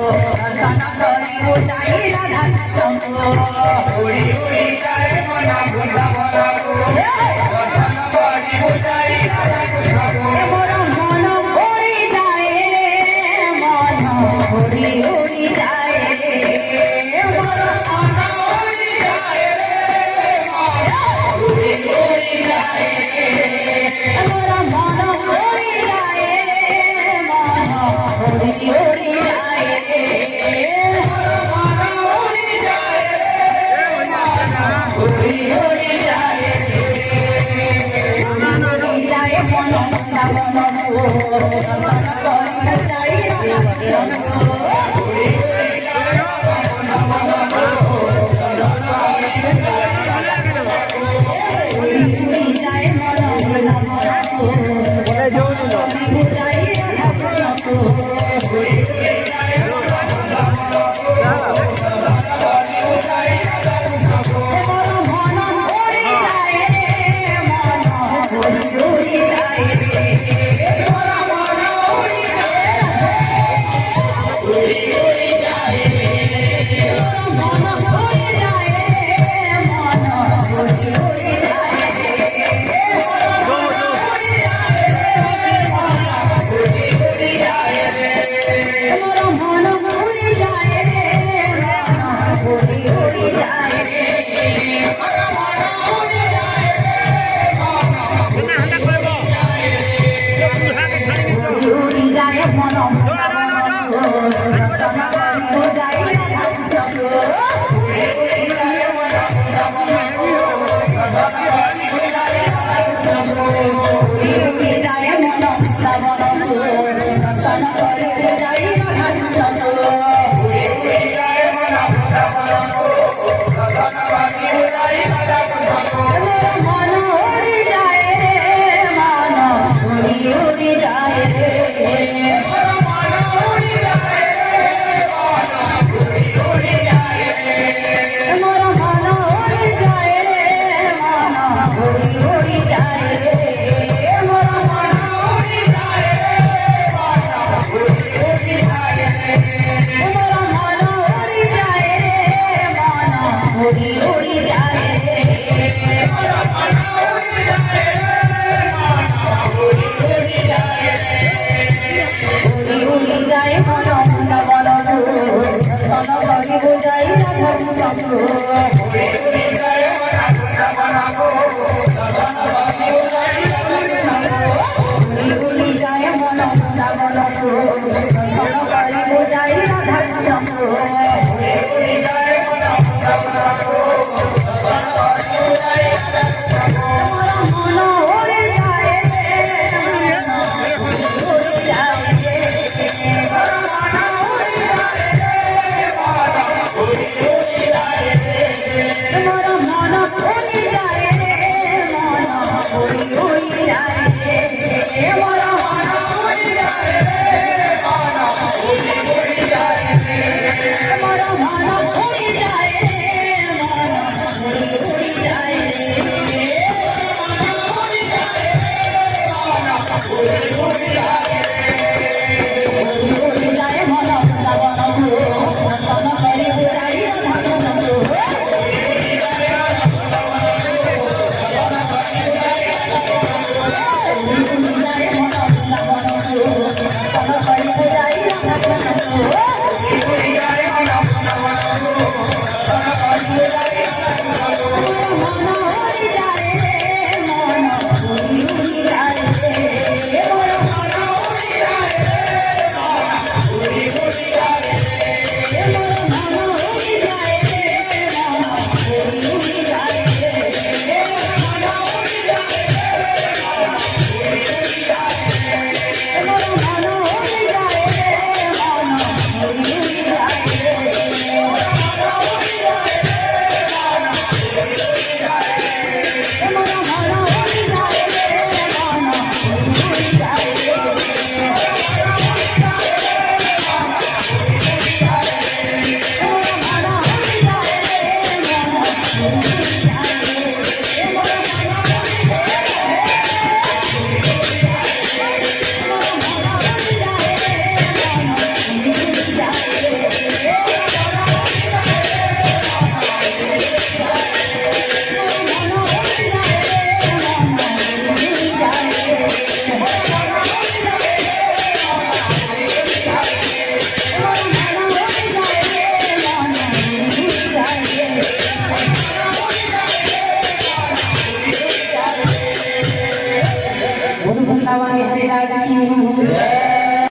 দর্শন করিব যাই রাধা সঙ্গ উড়ি উড়ি যায় মন বৃন্দাবন গো দর্শন করিব যাই রাধা সঙ্গ মোর মন উড়ি যায় রে মন উড়ি উড়ি যায় রে মোর মন উড়ি যায় রে মন উড়ি উড়ি যায় রে মোর মন উড়ি যায় রে মন উড়ি উড়ি যায় রে মোর মন উড়ি যায় রে মন উড়ি উড়ি যায় রে উড়ি যায় মন বৃন্দাবন গো দর্শন করিব যাই রাধা সঙ্গ উড়ি উড়ি যায় মন বৃন্দাবন গো দর্শন করিব যাই রাধা সঙ্গ উড়ি উড়ি যায় মন বৃন্দাবন গো দর্শন করিব যাই রাধা সঙ্গ উড়ি উড়ি যায় মন বৃন্দাবন গো দর্শন করিব যাই রাধা সঙ্গ মোর মন উড়ি যায় রে মন উড়ি উড়ি যায় রে মোর মন উড়ি যায় উড়ি উড়ি যায় রে মোর মন উড়ি যায় রে মন উড়ি উড়ি যায় রে মোর মন উড়ি যায় রে মন উড়ি উড়ি যায় রে মোর মন উড়ি যায় রে মন উড়ি উড়ি যায় রে মোর মন উড়ি যায় রে উড়ি যায় মন দর্শন করিব যাই রাধা সঙ্গ উড়ি উড়ি যায় মন দর্শন করিব যাই রাধা সঙ্গ উড়ি উড়ি যায় মন বৃন্দাবন গো দর্শন করিব যাই রাধা সঙ্গ উড়ি উড়ি যায় মন বৃন্দাবন গো দর্শন করিব যাই রাধা সঙ্গ মোর মন উড়ি যায় রে মন উড়ি উড়ি যায় রে মোর মন উড়ি যায় রে মন উড়ি উড়ি যায় রে মোর মন উড়ি যায় রে মন উড়ি উড়ি যায় রে মোর মন উড়ি যায় রে মন উড়ি উড়ি যায় রে মোর মন উড়ি যায় রে মন উড়ি উড়ি যায় রে মোর মন উড়ি যায় রে মন উড়ি উড়ি যায় রে উড়ি উড়ি যায় মন বৃন্দাবন গো দর্শন করিব যাই রাধা সঙ্গ উড়ি উড়ি যায় মন বৃন্দাবন গো দর্শন করিব যাই রাধা সঙ্গ উড়ি উড়ি যায় মন বৃন্দাবন গো দর্শন করিব যাই রাধা সঙ্গ উড়ি উড়ি যায় মন বৃন্দাবন গো দর্শন করিব যাই রাধা সঙ্গ মোর মন উড়ি যায় রে মন উড়ি যায় রে মোর মন উড়ি যায় রে মন উড়ি উড়ি যায় রে মোর মন উড়ি যায় রে মন উড়ি উড়ি যায় রে মোর মন উড়ি যায় রে মন উড়ি উড়ি যায় রে মোর মন উড়ি যায় রে মন উড়ি উড়ি যায় রে উড়ি যায় মন বৃন্দাবন গো দর্শন করিব যাই রাধা সঙ্গ উড়ি যায় মন বৃন্দাবন গো দর্শন করিব যাই রাধা সঙ্গ উড়ি যায় মন বৃন্দাবন গো দর্শন করিব যাই রাধা সঙ্গ উড়ি যায় মন বৃন্দাবন গো দর্শন করিব যাই রাধা সঙ্গ মন উড়ি যায় রে মন উড়ি উড়ি যায় রে মোর মন উড়ি যায় রে মন উড়ি উড়ি যায় রে মোর মন উড়ি যায় রে মন উড়ি উড়ি যায় রে মোর মন উড়ি যায় রে মন উড়ি উড়ি যায় রে মোর মন উড়ি যায় রে মন উড়ি উড়ি যায় রে মোর মন উড়ি যায় রে মন উড়ি উড়ি যায় রে মোর মন উড়ি যায় রে মন উড়ি উড়ি যায় রে বৃন্দাবনে রাখি